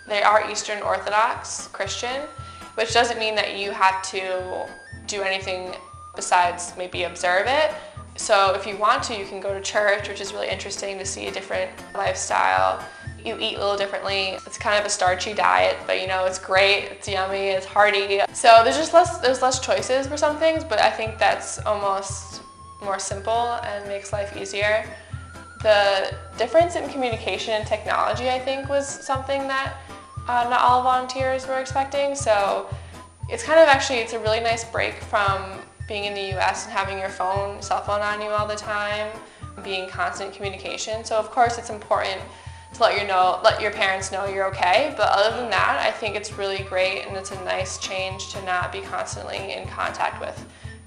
They are Eastern Orthodox Christian, which doesn't mean that you have to do anything besides maybe observe it. So if you want to, you can go to church, which is really interesting to see a different lifestyle. You eat a little differently. It's kind of a starchy diet, but you know, it's great, it's yummy, it's hearty. So there's less choices for some things, but I think that's almost more simple and makes life easier. The difference in communication and technology, I think, was something that not all volunteers were expecting. So it's kind of it's a really nice break from being in the US and having your cell phone on you all the time, being in constant communication. So of course it's important to let your parents know you're okay. But other than that, I think it's really great, and it's a nice change to not be constantly in contact with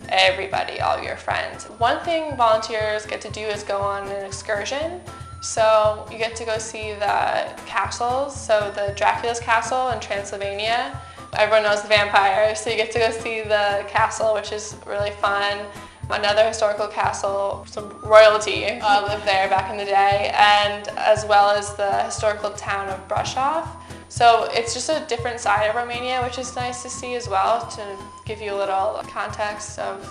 everybody, all your friends. One thing volunteers get to do is go on an excursion. So you get to go see the castles. So the Dracula's castle in Transylvania. Everyone knows the vampire, so you get to go see the castle, which is really fun. Another historical castle, some royalty lived there back in the day, and as well as the historical town of Brasov. So it's just a different side of Romania, which is nice to see as well, to give you a little context of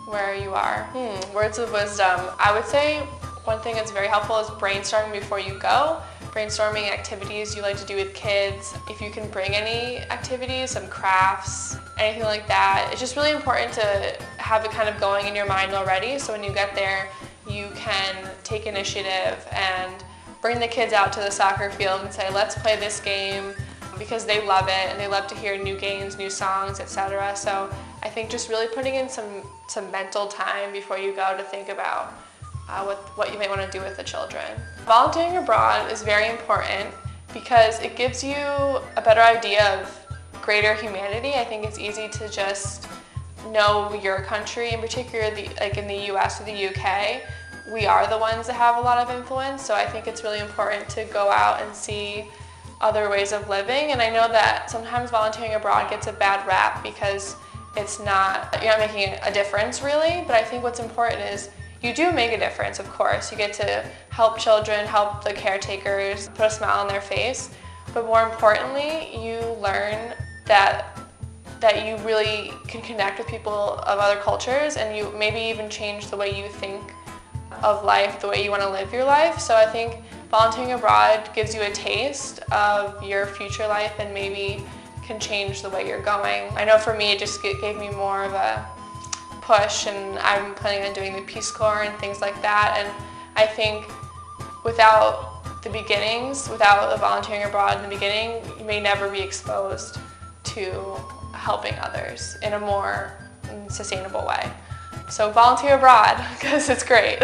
where you are. Words of wisdom. I would say one thing that's very helpful is brainstorming before you go. Brainstorming activities you like to do with kids. If you can bring any activities, some crafts, anything like that. It's just really important to have it kind of going in your mind already, so when you get there, you can take initiative and bring the kids out to the soccer field and say, let's play this game, because they love it and they love to hear new games, new songs, etc. So I think just really putting in some mental time before you go to think about what you might want to do with the children. Volunteering abroad is very important because it gives you a better idea of greater humanity. I think it's easy to just know your country, in particular like in the US or the UK. We are the ones that have a lot of influence, so I think it's really important to go out and see other ways of living. And I know that sometimes volunteering abroad gets a bad rap because you're not making a difference really, but I think what's important is you do make a difference, of course. You get to help children, help the caretakers, put a smile on their face, but more importantly, you learn that you really can connect with people of other cultures, and you maybe even change the way you think of life, the way you want to live your life. So I think volunteering abroad gives you a taste of your future life and maybe can change the way you're going. I know for me, it just gave me more of a push, and I'm planning on doing the Peace Corps and things like that. And I think without the volunteering abroad in the beginning, you may never be exposed to helping others in a more sustainable way. So volunteer abroad, because it's great.